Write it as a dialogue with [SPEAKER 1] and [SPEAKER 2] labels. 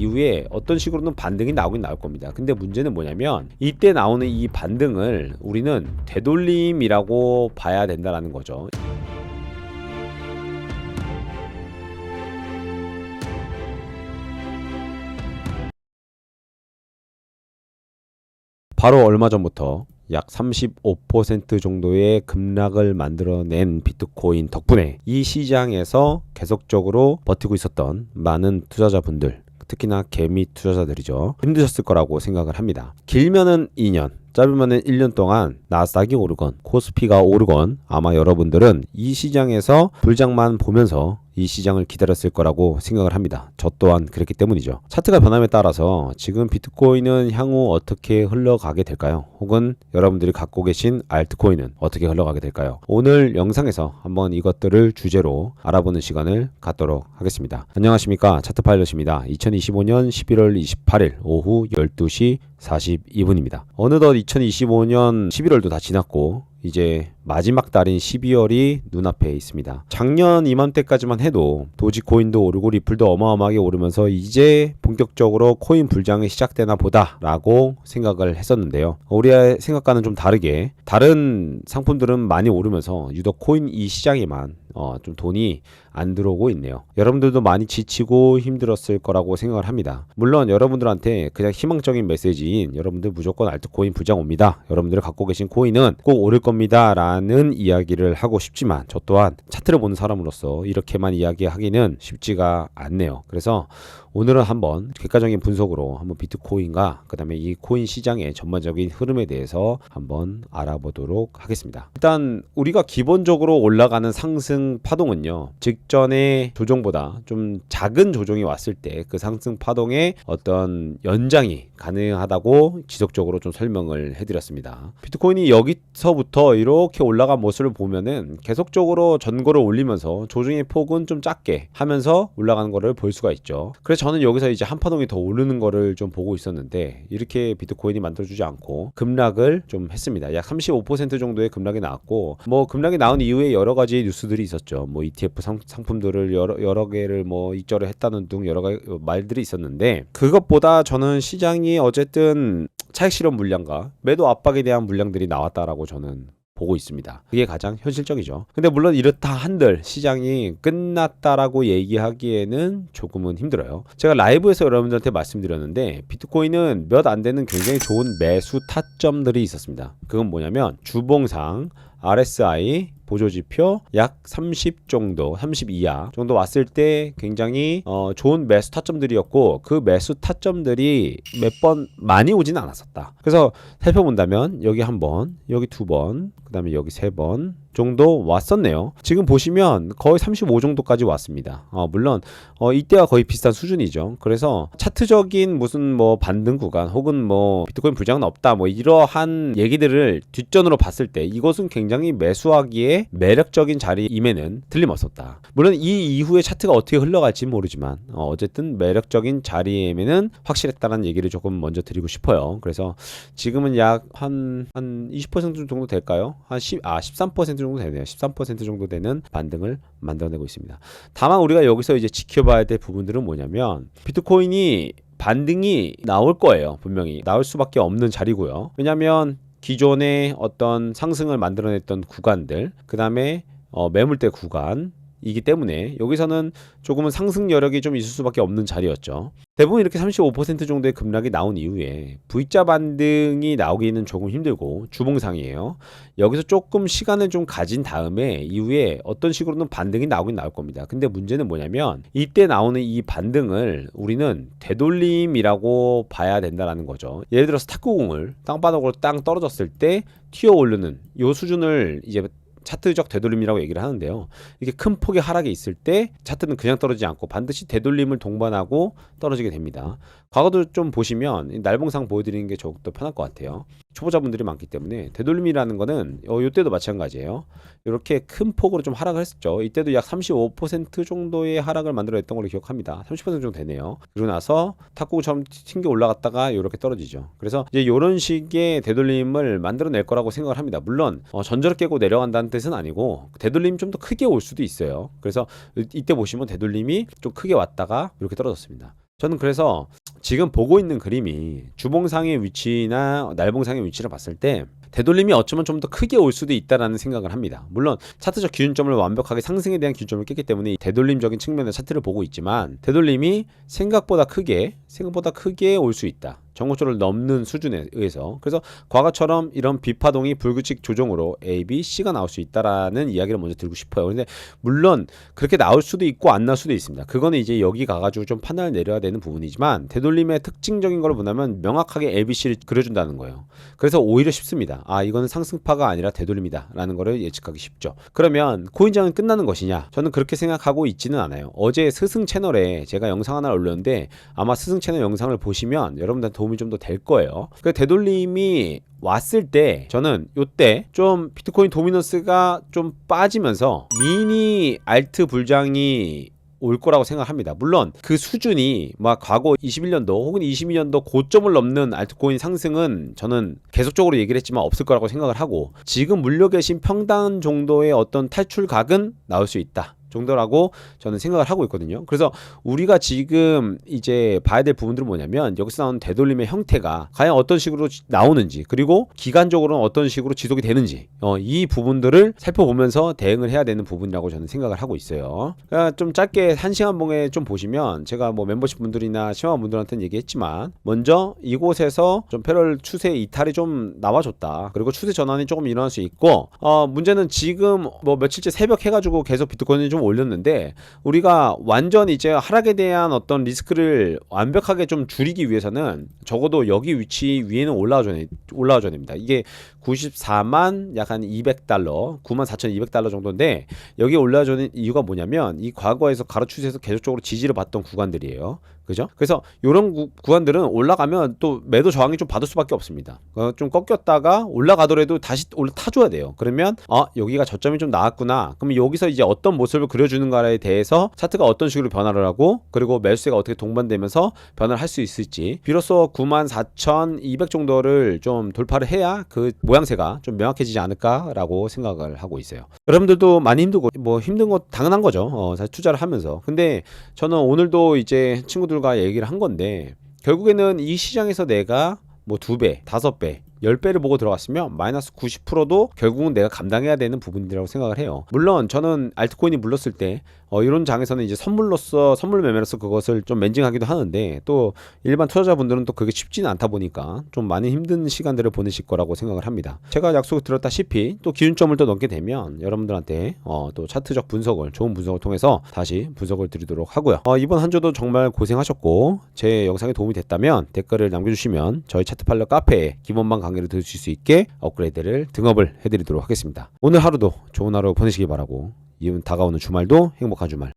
[SPEAKER 1] 이후에 어떤 식으로는 반등이 나오긴 나올 겁니다. 근데 문제는 뭐냐면 이때 나오는 이 반등을 우리는 되돌림이라고 봐야 된다라는 거죠. 바로 얼마 전부터 약 35% 정도의 급락을 만들어낸 비트코인 덕분에 이 시장에서 계속적으로 버티고 있었던 많은 투자자분들, 특히나 개미 투자자들이죠, 힘드셨을 거라고 생각을 합니다. 길면은 2년, 짧으면은 1년 동안 나스닥이 오르건 코스피가 오르건 아마 여러분들은 이 시장에서 불장만 보면서 이 시장을 기다렸을 거라고 생각을 합니다. 저 또한 그랬기 때문이죠. 차트가 변함에 따라서 지금 비트코인은 향후 어떻게 흘러가게 될까요? 혹은 여러분들이 갖고 계신 알트코인은 어떻게 흘러가게 될까요? 오늘 영상에서 한번 이것들을 주제로 알아보는 시간을 갖도록 하겠습니다. 안녕하십니까, 차트파일럿입니다. 2025년 11월 28일 오후 12시 42분입니다. 어느덧 2025년 11월도 다 지났고 이제 마지막 달인 12월이 눈앞에 있습니다. 작년 이맘때까지만 해도 도지코인도 오르고 리플도 어마어마하게 오르면서 이제 본격적으로 코인 불장이 시작되나 보다 라고 생각을 했었는데요. 우리의 생각과는 좀 다르게 다른 상품들은 많이 오르면서 유독 코인 이 시장에만 좀 돈이 안 들어오고 있네요. 여러분들도 많이 지치고 힘들었을 거라고 생각을 합니다. 물론 여러분들한테 그냥 희망적인 메시지인 여러분들 무조건 알트코인 부장 옵니다, 여러분들이 갖고 계신 코인은 꼭 오를 겁니다 라는 이야기를 하고 싶지만 저 또한 차트를 보는 사람으로서 이렇게만 이야기하기는 쉽지가 않네요. 그래서 오늘은 한번 객관적인 분석으로 한번 비트코인과 그 다음에 이 코인 시장의 전반적인 흐름에 대해서 한번 알아보도록 하겠습니다. 일단 우리가 기본적으로 올라가는 상승 파동은요, 직전의 조정보다 좀 작은 조정이 왔을 때 그 상승 파동의 어떤 연장이 가능하다고 지속적으로 좀 설명을 해드렸습니다. 비트코인이 여기서부터 이렇게 올라간 모습을 보면은 계속적으로 전고를 올리면서 조정의 폭은 좀 작게 하면서 올라가는 거를 볼 수가 있죠. 그래서 저는 여기서 이제 한 파동이 더 오르는 거를 좀 보고 있었는데 이렇게 비트코인이 만들어주지 않고 급락을 좀 했습니다. 약 35% 정도의 급락이 나왔고, 뭐 급락이 나온 이후에 여러 가지 뉴스들이 있었죠. 뭐 ETF 상품들을 여러 개를 뭐 이저를 했다는 등 여러 가지 말들이 있었는데, 그것보다 저는 시장이 어쨌든 차익 실현 물량과 매도 압박에 대한 물량들이 나왔다라고 저는 보고 있습니다. 그게 가장 현실적이죠. 근데 물론 이렇다 한들 시장이 끝났다라고 얘기하기에는 조금은 힘들어요. 제가 라이브에서 여러분들한테 말씀드렸는데 비트코인은 몇 안 되는 굉장히 좋은 매수 타점들이 있었습니다. 그건 뭐냐면 주봉상 RSI 보조지표 약 30 정도, 30 이하 정도 왔을 때 굉장히 좋은 매수 타점들이었고, 그 매수 타점들이 몇 번 많이 오지는 않았었다. 그래서 살펴본다면 여기 한 번, 여기 두 번, 그 다음에 여기 세 번 정도 왔었네요. 지금 보시면 거의 35 정도까지 왔습니다. 물론 이때와 거의 비슷한 수준이죠. 그래서 차트적인 무슨 뭐 반등 구간 혹은 뭐 비트코인 불장은 없다 뭐 이러한 얘기들을 뒷전으로 봤을 때 이것은 굉장히 매수하기에 매력적인 자리임에는 틀림없었다. 물론 이 이후에 차트가 어떻게 흘러갈지 모르지만 어쨌든 매력적인 자리임에는 확실했다는 얘기를 조금 먼저 드리고 싶어요. 그래서 지금은 약 한 20% 정도 될까요? 한 13% 정도 되네요. 13% 정도 되는 반등을 만들어내고 있습니다. 다만 우리가 여기서 이제 지켜봐야 될 부분들은 뭐냐면 비트코인이 반등이 나올 거예요. 분명히 나올 수밖에 없는 자리고요. 왜냐하면 기존의 어떤 상승을 만들어냈던 구간들, 그 다음에 매물대 구간 이기 때문에 여기서는 조금은 상승 여력이 좀 있을 수밖에 없는 자리였죠. 대부분 이렇게 35% 정도의 급락이 나온 이후에 V자 반등이 나오기는 조금 힘들고 주봉상이에요. 여기서 조금 시간을 좀 가진 다음에 이후에 어떤 식으로는 반등이 나오긴 나올 겁니다. 근데 문제는 뭐냐면 이때 나오는 이 반등을 우리는 되돌림이라고 봐야 된다라는 거죠. 예를 들어서 탁구공을 땅바닥으로 땅 떨어졌을 때 튀어 오르는 요 수준을 이제 차트적 되돌림이라고 얘기를 하는데요. 이게 큰 폭의 하락이 있을 때 차트는 그냥 떨어지지 않고 반드시 되돌림을 동반하고 떨어지게 됩니다. 과거도 좀 보시면 날봉상 보여드리는 게 조금 편할 것 같아요. 초보자분들이 많기 때문에 되돌림이라는 거는 이때도 마찬가지예요. 이렇게 큰 폭으로 좀 하락을 했었죠. 이때도 약 35% 정도의 하락을 만들어냈던 걸로 기억합니다. 30% 정도 되네요. 그리고 나서 탁구처럼 튕겨 올라갔다가 이렇게 떨어지죠. 그래서 이제 이런 식의 되돌림을 만들어낼 거라고 생각을 합니다. 물론 전저를 깨고 내려간다는 뜻은 아니고 되돌림이 좀 더 크게 올 수도 있어요. 그래서 이때 보시면 되돌림이 좀 크게 왔다가 이렇게 떨어졌습니다. 저는 그래서 지금 보고 있는 그림이 주봉상의 위치나 날봉상의 위치를 봤을 때 되돌림이 어쩌면 좀 더 크게 올 수도 있다라는 생각을 합니다. 물론 차트적 기준점을 완벽하게 상승에 대한 기준점을 깼기 때문에 되돌림적인 측면의 차트를 보고 있지만 되돌림이 생각보다 크게 올 수 있다. 정고점을 넘는 수준에 의해서. 그래서 과거처럼 이런 비파동이 불규칙 조정으로 A, B, C가 나올 수 있다라는 이야기를 먼저 드리고 싶어요. 근데 물론 그렇게 나올 수도 있고 안 나올 수도 있습니다. 그거는 이제 여기 가가지고 좀 판단을 내려야 되는 부분이지만 되돌림의 특징적인 걸 보면 명확하게 A, B, C를 그려준다는 거예요. 그래서 오히려 쉽습니다. 아, 이거는 상승파가 아니라 되돌림이다 라는 거를 예측하기 쉽죠. 그러면 코인장은 끝나는 것이냐? 저는 그렇게 생각하고 있지는 않아요. 어제 스승 채널에 제가 영상 하나 올렸는데 아마 스승 채널 영상을 보시면 여러분들한테 도움이 좀 더 될 거예요. 그 되돌림이 왔을 때 저는 요때 좀 비트코인 도미넌스가 좀 빠지면서 미니 알트 불장이 올 거라고 생각합니다. 물론 그 수준이 막 과거 21년도 혹은 22년도 고점을 넘는 알트코인 상승은 저는 계속적으로 얘기를 했지만 없을 거라고 생각을 하고 지금 물려 계신 평단 정도의 어떤 탈출각은 나올 수 있다 정도라고 저는 생각을 하고 있거든요. 그래서 우리가 지금 이제 봐야 될 부분들은 뭐냐면 여기서 나오는 되돌림의 형태가 과연 어떤 식으로 나오는지 그리고 기간적으로는 어떤 식으로 지속이 되는지 이 부분들을 살펴보면서 대응을 해야 되는 부분이라고 저는 생각을 하고 있어요. 그러니까 좀 짧게 1시간 봉에 좀 보시면 제가 뭐 멤버십 분들이나 심화 분들한테는 얘기했지만 먼저 이곳에서 좀 패럴 추세 이탈이 좀 나와줬다. 그리고 추세 전환이 조금 일어날 수 있고 문제는 지금 뭐 며칠째 새벽 해가지고 계속 비트코인이 좀 올렸는데 우리가 완전 이제 하락에 대한 어떤 리스크를 완벽하게 좀 줄이기 위해서는 적어도 여기 위치 위에는 올라와줘야 됩니다. 이게 94만 약 한 200달러 94,200달러 정도인데 여기 올라와주는 이유가 뭐냐면 이 과거에서 가로 추세에서 계속적으로 지지를 받던 구간들이에요. 그죠? 그래서 이런 구간들은 올라가면 또 매도 저항이 좀 받을 수밖에 없습니다. 좀 꺾였다가 올라가더라도 다시 올라타줘야 돼요. 그러면 여기가 저점이 좀 나왔구나. 그럼 여기서 이제 어떤 모습을 그려주는가에 대해서 차트가 어떤 식으로 변화를 하고 그리고 매수세가 어떻게 동반되면서 변화를 할 수 있을지 비로소 94,200 정도를 좀 돌파를 해야 그 모양새가 좀 명확해지지 않을까라고 생각을 하고 있어요. 여러분들도 많이 힘들고 뭐 힘든 거 당연한 거죠. 사실 투자를 하면서. 근데 저는 오늘도 이제 친구들과 얘기를 한 건데 결국에는 이 시장에서 내가 뭐 2배, 5배 10배를 보고 들어갔으면 마이너스 90%도 결국은 내가 감당해야 되는 부분이라고 생각을 해요. 물론 저는 알트코인이 물렀을 때 이런 장에서는 이제 선물 매매로서 그것을 좀 멘징하기도 하는데 또 일반 투자자분들은 또 그게 쉽지는 않다 보니까 좀 많이 힘든 시간들을 보내실 거라고 생각을 합니다. 제가 약속을 드렸다시피 또 기준점을 또 넘게 되면 여러분들한테 또 차트적 분석을 좋은 분석을 통해서 다시 분석을 드리도록 하고요. 이번 한 주도 정말 고생하셨고 제 영상에 도움이 됐다면 댓글을 남겨주시면 저희 차트팔러 카페에 기본반 강의를 들으실 수 있게 업그레이드를 등업을 해드리도록 하겠습니다. 오늘 하루도 좋은 하루 보내시기 바라고 다가오는 주말도 행복한 주말